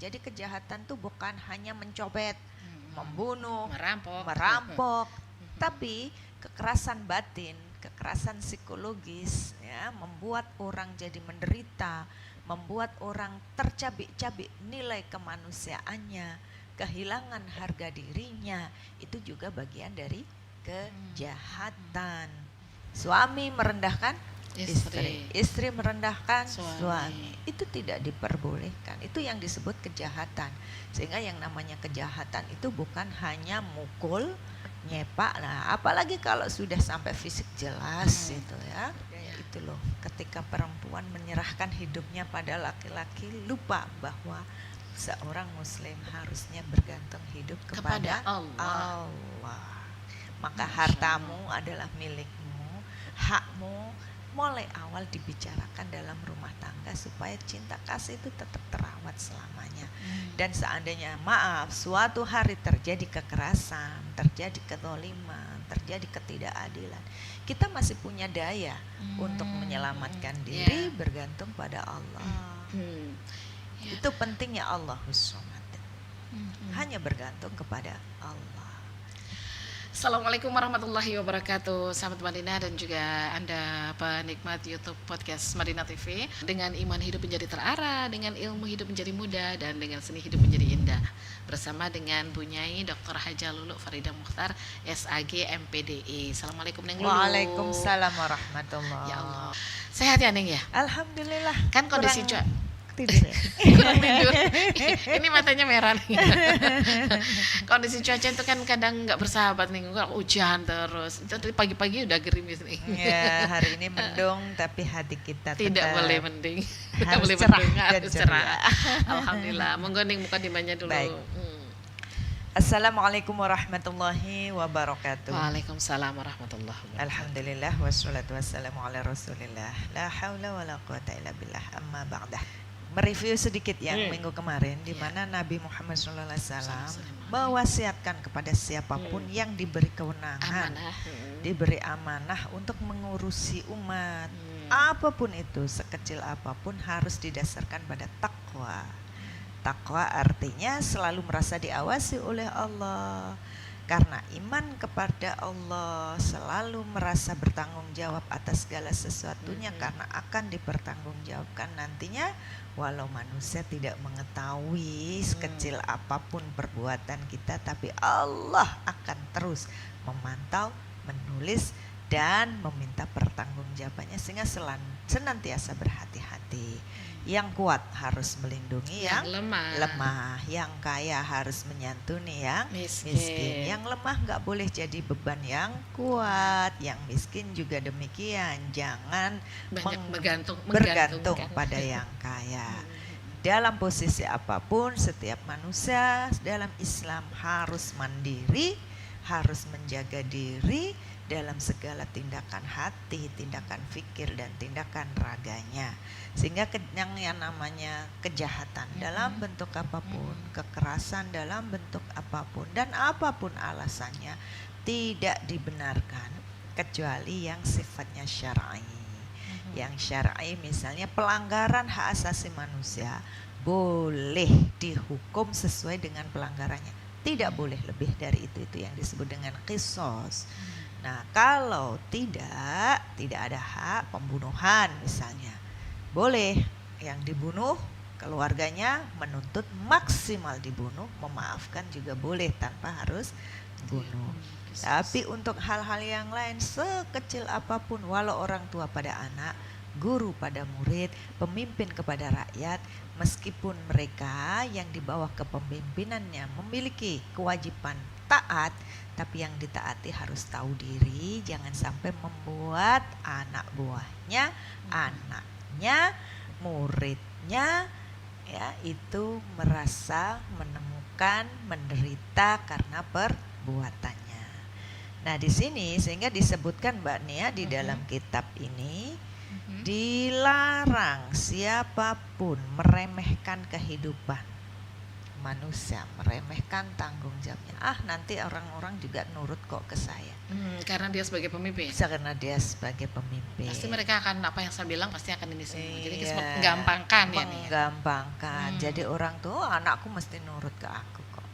Jadi kejahatan tuh bukan hanya mencopet, membunuh, merampok, tapi kekerasan batin, kekerasan psikologis ya, membuat orang jadi menderita, membuat orang tercabik-cabik nilai kemanusiaannya, kehilangan harga dirinya, itu juga bagian dari kejahatan. Suami merendahkan istri merendahkan suami, itu tidak diperbolehkan. Itu yang disebut kejahatan. Sehingga yang namanya kejahatan itu bukan hanya mukul, nyepak, nah apalagi kalau sudah sampai fisik jelas itu ya. Itu loh, ketika perempuan menyerahkan hidupnya pada laki-laki, lupa bahwa seorang muslim harusnya bergantung hidup kepada Allah. Maka hartamu adalah milikmu, hakmu mulai awal dibicarakan dalam rumah tangga supaya cinta kasih itu tetap terawat selamanya. Dan seandainya maaf suatu hari terjadi kekerasan, terjadi kezaliman, terjadi ketidakadilan, kita masih punya daya untuk menyelamatkan diri, bergantung pada Allah. Itu pentingnya Allahus Somad. Hanya bergantung kepada Allah. Assalamualaikum warahmatullahi wabarakatuh, sahabat Madinah dan juga Anda penikmat YouTube podcast Madinah TV. Dengan iman hidup menjadi terarah, dengan ilmu hidup menjadi mudah, dan dengan seni hidup menjadi indah. Bersama dengan Bu Nyai Dr. Haja Lulu Faridah Mukhtar, SAG MPDI. Assalamualaikum Neng Lulu. Waalaikumsalam warahmatullahi. Ya Allah, sehat ya Neng ya? Alhamdulillah. Kan kondisi tidur ya? tidur. Ini matanya merah nih. Kondisi cuaca itu kan kadang nggak bersahabat nih, hujan terus. Itu pagi-pagi udah gerimis nih. Ya, hari ini mendung tapi hati kita tidak boleh mending. Tidak harus boleh cerah mendung, dan harus cerah. Alhamdulillah. Monggo Ning buka dimanya dulu. Baik. Assalamualaikum warahmatullahi wabarakatuh. Waalaikumsalam warahmatullahi wabarakatuh. Alhamdulillah wassalatu wassalamu ala Rasulillah. La haula wala quwata illa billah. Amma ba'dah. Mereview sedikit yang minggu kemarin di mana Nabi Muhammad SAW mewasiatkan kepada siapapun yang diberi kewenangan, diberi amanah untuk mengurusi umat, apapun itu, sekecil apapun harus didasarkan pada takwa. Takwa artinya selalu merasa diawasi oleh Allah. Karena iman kepada Allah, selalu merasa bertanggung jawab atas segala sesuatunya, karena akan dipertanggungjawabkan nantinya. Walau manusia tidak mengetahui sekecil apapun perbuatan kita, tapi Allah akan terus memantau, menulis, dan meminta pertanggungjawabannya, sehingga senantiasa berhati-hati. Yang kuat harus melindungi yang lemah, yang kaya harus menyantuni yang miskin. Yang lemah nggak boleh jadi beban yang kuat, yang miskin juga demikian. Jangan bergantung pada yang kaya. Dalam posisi apapun, setiap manusia dalam Islam harus mandiri, harus menjaga diri dalam segala tindakan hati, tindakan fikir, dan tindakan raganya. Sehingga yang namanya kejahatan dalam bentuk apapun, kekerasan dalam bentuk apapun, dan apapun alasannya, tidak dibenarkan kecuali yang sifatnya syar'i. Yang syar'i misalnya pelanggaran hak asasi manusia boleh dihukum sesuai dengan pelanggarannya. Tidak boleh lebih dari itu yang disebut dengan qisas. Nah, kalau tidak ada hak pembunuhan misalnya, boleh yang dibunuh keluarganya menuntut maksimal dibunuh, memaafkan juga boleh tanpa harus bunuh. Tapi untuk hal-hal yang lain sekecil apapun, walau orang tua pada anak, guru pada murid, pemimpin kepada rakyat, meskipun mereka yang di bawah kepemimpinannya memiliki kewajiban taat, tapi yang ditaati harus tahu diri, jangan sampai membuat anak buahnya, anaknya, muridnya ya itu merasa menemukan menderita karena perbuatannya. Nah, di sini sehingga disebutkan Mbak Nia di dalam kitab ini dilarang siapapun meremehkan kehidupan, manusia, meremehkan tanggung jawabnya. Nanti orang-orang juga nurut kok ke saya. Karena dia sebagai pemimpin. Karena dia sebagai pemimpin. Pasti mereka akan apa yang saya bilang pasti akan ini semua. Jadi Iya, menggampangkan ya nih. menggampangkan. Jadi orang tuh anakku mesti nurut ke aku kok.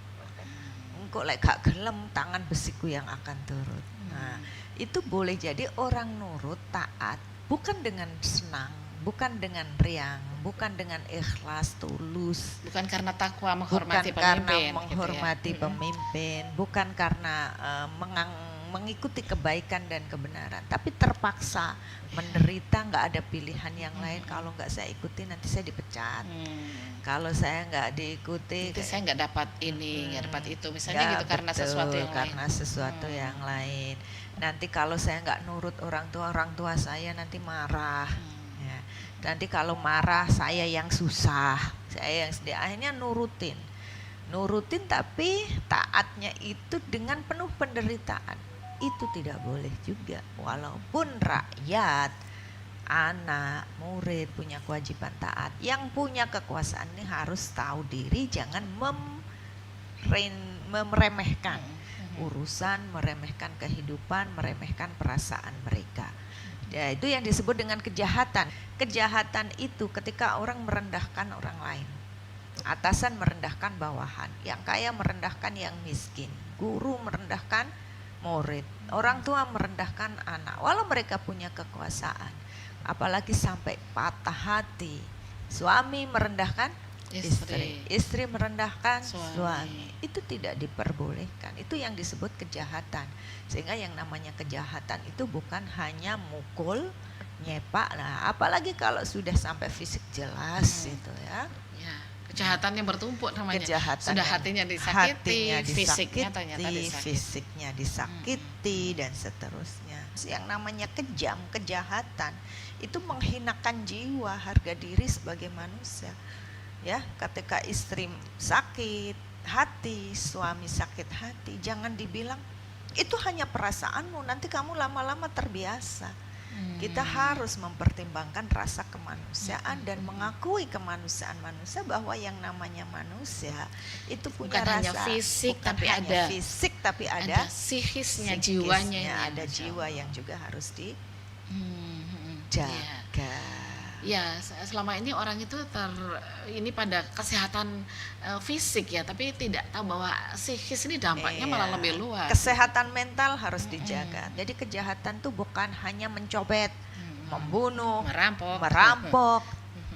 Engkau lek gak gelem, tangan besiku yang akan turut. Nah, itu boleh jadi orang nurut taat bukan dengan senang, bukan dengan riang, bukan dengan ikhlas, tulus. Bukan karena takwa menghormati bukan pemimpin. Karena menghormati pemimpin, bukan karena mengikuti kebaikan dan kebenaran, tapi terpaksa menderita, nggak ada pilihan yang lain. Kalau nggak saya ikuti nanti saya dipecat. Kalau saya nggak diikuti, itu saya nggak dapat ini, nggak dapat itu, misalnya ya, gitu, karena betul, sesuatu yang karena lain. sesuatu yang lain. Nanti kalau saya nggak nurut orang tua saya nanti marah. Ya. Nanti kalau marah saya yang susah, saya yang sedih. Akhirnya nurutin tapi taatnya itu dengan penuh penderitaan. Itu tidak boleh juga. Walaupun rakyat, anak, murid punya kewajiban taat. Yang punya kekuasaan ini harus tahu diri, jangan meremehkan urusan, meremehkan kehidupan, meremehkan perasaan mereka. Ya, itu yang disebut dengan kejahatan. Kejahatan itu ketika orang merendahkan orang lain. Atasan merendahkan bawahan, yang kaya merendahkan yang miskin, guru merendahkan murid, orang tua merendahkan anak, walau mereka punya kekuasaan. Apalagi sampai patah hati, suami merendahkan istri merendahkan suami. Itu tidak diperbolehkan. Itu yang disebut kejahatan. Sehingga yang namanya kejahatan itu bukan hanya mukul, nyepak, nah apalagi kalau sudah sampai fisik jelas itu ya. Kejahatan yang bertumpuk namanya. Kejahatan sudah hatinya disakiti, fisiknya disakiti dan seterusnya. Yang namanya kejam, kejahatan itu menghinakan jiwa, harga diri sebagai manusia. Ya, ketika istri sakit hati, suami sakit hati, jangan dibilang itu hanya perasaanmu, nanti kamu lama-lama terbiasa. Kita harus mempertimbangkan rasa kemanusiaan dan mengakui kemanusiaan manusia, bahwa yang namanya manusia itu punya bukan rasa hanya fisik, bukan tapi hanya ada fisik, tapi ada psikisnya, jiwanya, ada jiwa yang juga harus dijaga. Ya, selama ini orang itu ini pada kesehatan fisik ya, tapi tidak tahu bahwa psikis ini dampaknya malah lebih luas. Kesehatan mental harus dijaga. Jadi kejahatan itu bukan hanya mencopet, membunuh, merampok,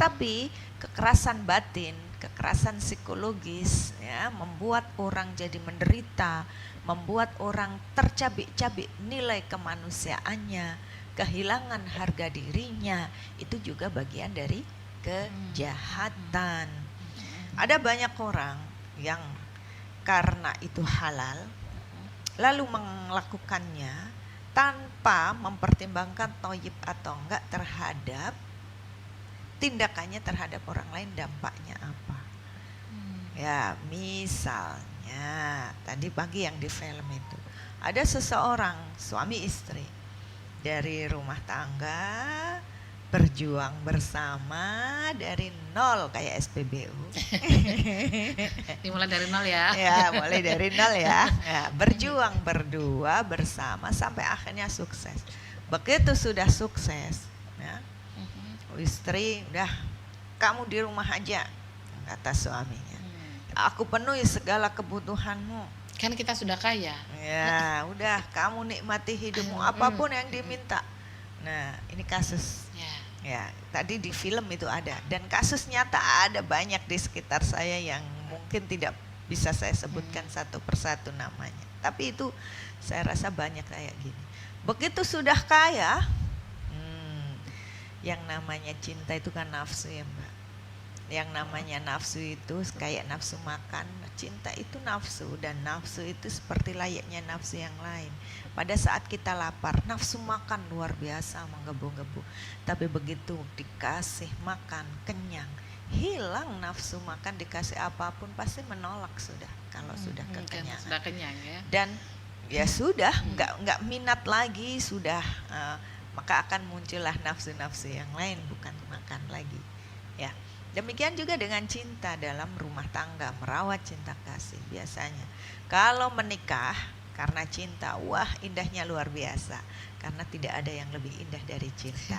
tapi kekerasan batin, kekerasan psikologis ya, membuat orang jadi menderita, membuat orang tercabik-cabik nilai kemanusiaannya, kehilangan harga dirinya. Itu juga bagian dari kejahatan. Ada banyak orang yang karena itu halal lalu melakukannya tanpa mempertimbangkan thayyib atau enggak terhadap tindakannya terhadap orang lain, dampaknya apa. Ya, misalnya tadi pagi yang di film itu ada seseorang suami istri dari rumah tangga berjuang bersama dari nol kayak SPBU. Dimulai dari nol ya. Ya, mulai dari nol ya. Berjuang berdua bersama sampai akhirnya sukses. Begitu sudah sukses, ya, istri udah, kamu di rumah aja, kata suaminya. Aku penuhi segala kebutuhanmu. Kan kita sudah kaya. Ya, udah kamu nikmati hidupmu apapun yang diminta. Nah, ini kasus. Ya, tadi di film itu ada, dan kasus nyata ada banyak di sekitar saya yang mungkin tidak bisa saya sebutkan satu persatu namanya. Tapi itu saya rasa banyak kayak gini. Begitu sudah kaya, yang namanya cinta itu kan nafsu ya Mbak. Yang namanya nafsu itu kayak nafsu makan, cinta itu nafsu, dan nafsu itu seperti layaknya nafsu yang lain. Pada saat kita lapar, nafsu makan luar biasa menggebu-gebu. Tapi begitu dikasih makan kenyang, hilang nafsu makan, dikasih apapun pasti menolak sudah kalau sudah kekenyangan. Sudah kenyang ya. Dan ya sudah nggak minat lagi sudah, maka akan muncullah nafsu-nafsu yang lain, bukan makan lagi. Ya. Demikian juga dengan cinta dalam rumah tangga, merawat cinta kasih biasanya. Kalau menikah karena cinta, wah indahnya luar biasa. Karena tidak ada yang lebih indah dari cinta.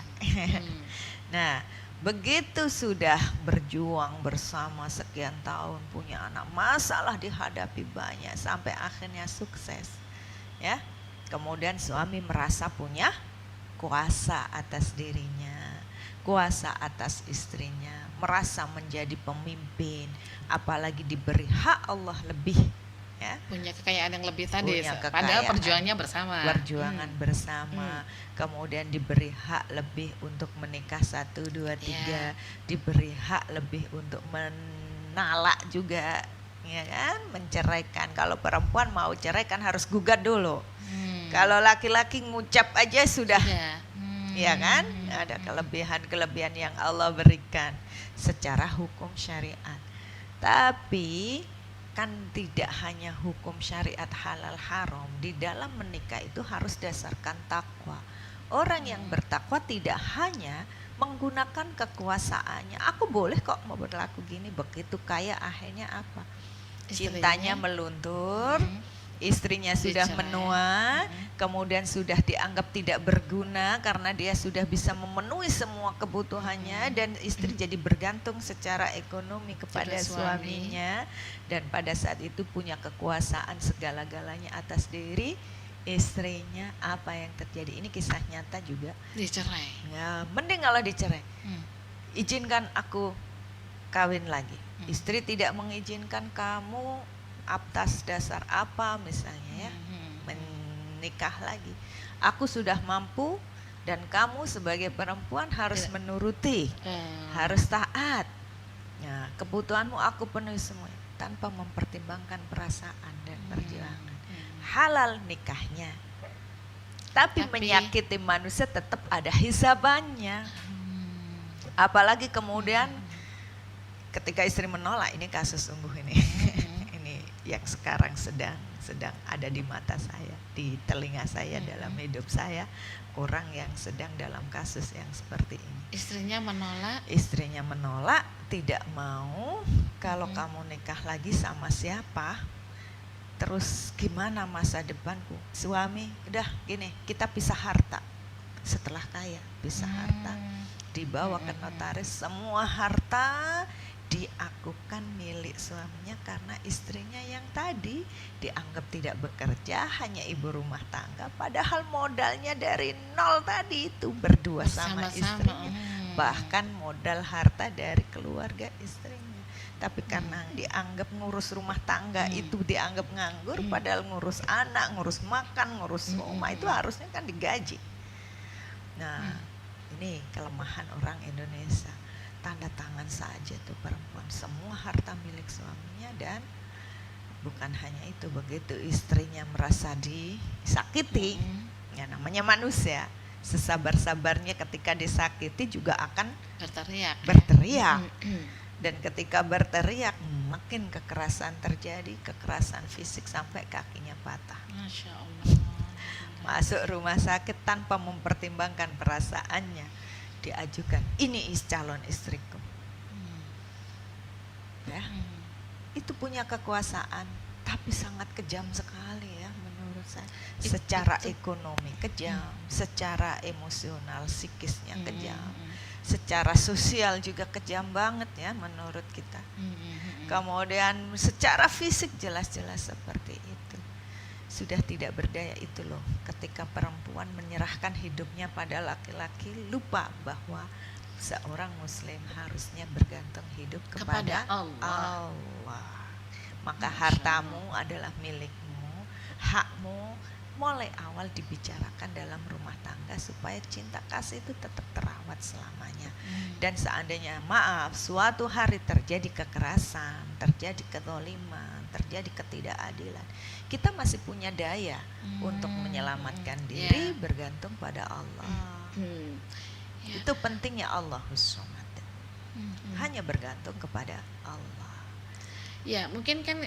Nah, begitu sudah berjuang bersama sekian tahun, punya anak, masalah dihadapi banyak sampai akhirnya sukses. Ya. Kemudian suami merasa punya kuasa atas dirinya, kuasa atas istrinya, merasa menjadi pemimpin, apalagi diberi hak Allah lebih, ya. Punya kekayaan yang lebih tadi, Punya padahal kekayaan, perjuangannya bersama. perjuangan bersama, kemudian diberi hak lebih untuk menikah 1, 2, 3, diberi hak lebih untuk menalak juga, ya kan, menceraikan. Kalau perempuan mau cerai kan harus gugat dulu. Kalau laki-laki ngucap aja sudah. Ya kan? Ada kelebihan-kelebihan yang Allah berikan secara hukum syariat. Tapi kan tidak hanya hukum syariat halal haram, di dalam menikah itu harus dasarkan takwa. Orang yang bertakwa tidak hanya menggunakan kekuasaannya. Aku boleh kok mau berlaku gini, begitu kaya akhirnya apa? Cintanya meluntur. Istrinya sudah menua, kemudian sudah dianggap tidak berguna karena dia sudah bisa memenuhi semua kebutuhannya, dan istri jadi bergantung secara ekonomi kepada suaminya, dan pada saat itu punya kekuasaan segala-galanya atas diri istrinya. Apa yang terjadi? Ini kisah nyata juga. Dicerai. Ya, mending kalau dicerai. Izinkan aku kawin lagi. Istri tidak mengizinkan, kamu atas dasar apa misalnya, ya, menikah lagi. Aku sudah mampu dan kamu sebagai perempuan harus menuruti, harus taat. Nah, kebutuhanmu aku penuhi semua tanpa mempertimbangkan perasaan dan perjuangan. Halal nikahnya. Tapi menyakiti manusia tetap ada hisabannya. Apalagi kemudian ketika istri menolak, ini kasus sungguh ini. Yang sekarang sedang ada di mata saya, di telinga saya, dalam hidup saya, orang yang sedang dalam kasus yang seperti ini. Istrinya menolak, tidak mau. Kalau kamu nikah lagi sama siapa, terus gimana masa depanku? Suami, udah gini, kita pisah harta. Setelah kaya, pisah harta, dibawa ke notaris, semua harta diakukan milik suaminya karena istrinya yang tadi dianggap tidak bekerja, hanya ibu rumah tangga, padahal modalnya dari nol tadi itu berdua sama istrinya, bahkan modal harta dari keluarga istrinya. Tapi karena dianggap ngurus rumah tangga itu dianggap nganggur, padahal ngurus anak, ngurus makan, ngurus rumah itu harusnya kan digaji. Nah, ini kelemahan orang Indonesia. Tanda tangan saja tuh perempuan, semua harta milik suaminya, dan bukan hanya itu, begitu istrinya merasa disakiti, ya namanya manusia, sesabar-sabarnya ketika disakiti juga akan berteriak. Dan ketika berteriak, makin kekerasan terjadi, kekerasan fisik sampai kakinya patah. Masya Allah. Masuk rumah sakit tanpa mempertimbangkan perasaannya, diajukan, ini calon istriku. Ya, itu punya kekuasaan, tapi sangat kejam sekali ya menurut saya. Secara ekonomi kejam, secara emosional, psikisnya kejam, secara sosial juga kejam banget ya menurut kita. Kemudian secara fisik jelas-jelas seperti itu. Sudah tidak berdaya itu loh, ketika perempuan menyerahkan hidupnya pada laki-laki, lupa bahwa seorang muslim harusnya bergantung hidup kepada Allah. Maka hartamu adalah milikmu, hakmu mulai awal dibicarakan dalam rumah tangga supaya cinta kasih itu tetap terawat selamanya. Dan seandainya maaf suatu hari terjadi kekerasan, terjadi kezaliman, terjadi ketidakadilan, kita masih punya daya untuk menyelamatkan diri, bergantung pada Allah. Itu pentingnya Allahus Somad. Hanya bergantung kepada Allah. Ya, mungkin kan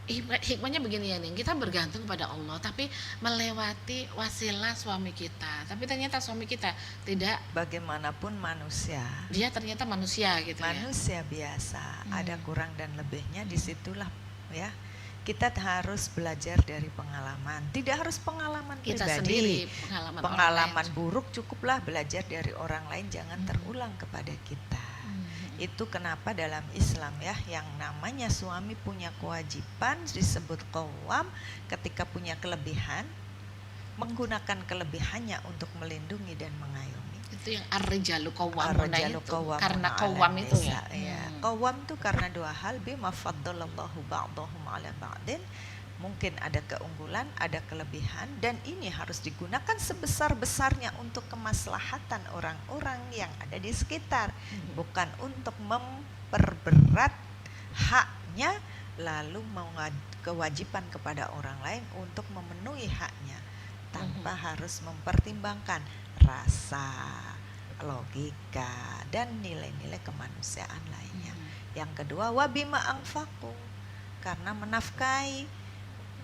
hikmahnya begini ya nih, kita bergantung pada Allah tapi melewati wasilah suami kita, tapi ternyata suami kita tidak, Bagaimanapun manusia, dia ternyata manusia gitu ya. manusia biasa, ada kurang dan lebihnya. Disitulah ya kita harus belajar dari pengalaman. Tidak harus pengalaman Kita pribadi, sendiri, pengalaman orang pengalaman lain. buruk cukuplah, belajar dari orang lain, jangan terulang kepada kita. Itu kenapa dalam Islam ya, yang namanya suami punya kewajiban disebut qawwam. Ketika punya kelebihan, menggunakan kelebihannya untuk melindungi dan mengayomi. Itu yang ar-rijalu qawwamuna Ar-rijalu itu, qawwamuna karena 'alan qawwam itu ya. nisa. Qawwam itu karena dua hal, bima faddalallahu ba'dahum 'ala ba'din. Mungkin ada keunggulan, ada kelebihan, dan ini harus digunakan sebesar-besarnya untuk kemaslahatan orang-orang yang ada di sekitar, bukan untuk memperberat haknya lalu kewajiban kepada orang lain untuk memenuhi haknya tanpa harus mempertimbangkan rasa, logika, dan nilai-nilai kemanusiaan lainnya. Yang kedua, wabima anfaqu, karena menafkahi.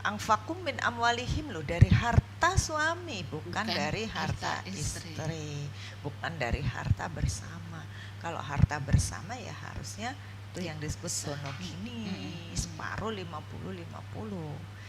Anfakum min amwalihim, loh, dari harta suami, bukan dari harta istri, bukan dari harta bersama. Kalau harta bersama ya harusnya itu yang disebut sonogini, separuh 50-50.